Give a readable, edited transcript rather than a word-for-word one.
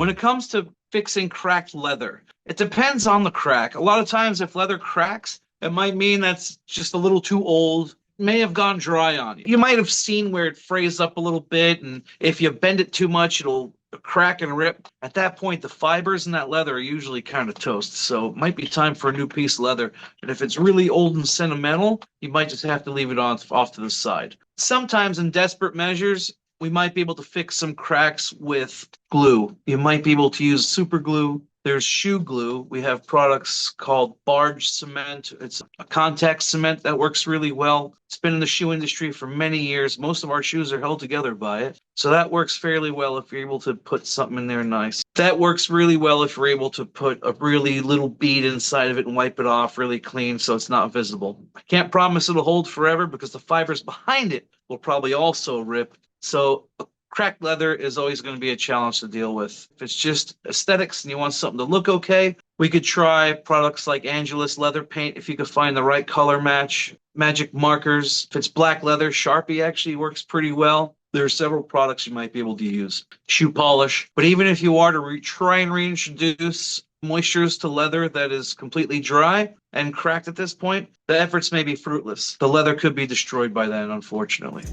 When it comes to fixing cracked leather, it depends on the crack. A lot of times, if leather cracks, it might mean that's just a little too old, may have gone dry on you. You might have seen where it frays up a little bit, and if you bend it too much, it'll crack and rip. At that point, the fibers in that leather are usually kind of toast, so it might be time for a new piece of leather. But if it's really old and sentimental, you might just have to leave it off to the side. Sometimes in desperate measures, we might be able to fix some cracks with glue. You might be able to use super glue. There's shoe glue. We have products called barge cement. It's a contact cement that works really well. It's been in the shoe industry for many years. Most of our shoes are held together by it. So that works fairly well if you're able to put something in there nice. That works really well if you're able to put a really little bead inside of it and wipe it off really clean so it's not visible. I can't promise it'll hold forever because the fibers behind it will probably also rip. So cracked leather is always going to be a challenge to deal with. If it's just aesthetics and you want something to look okay, we could try products like Angelus leather paint if you could find the right color match. Magic markers. If it's black leather, Sharpie actually works pretty well. There are several products you might be able to use. Shoe polish. But even if you are to try and reintroduce moistures to leather that is completely dry and cracked at this point, the efforts may be fruitless. The leather could be destroyed by then, unfortunately.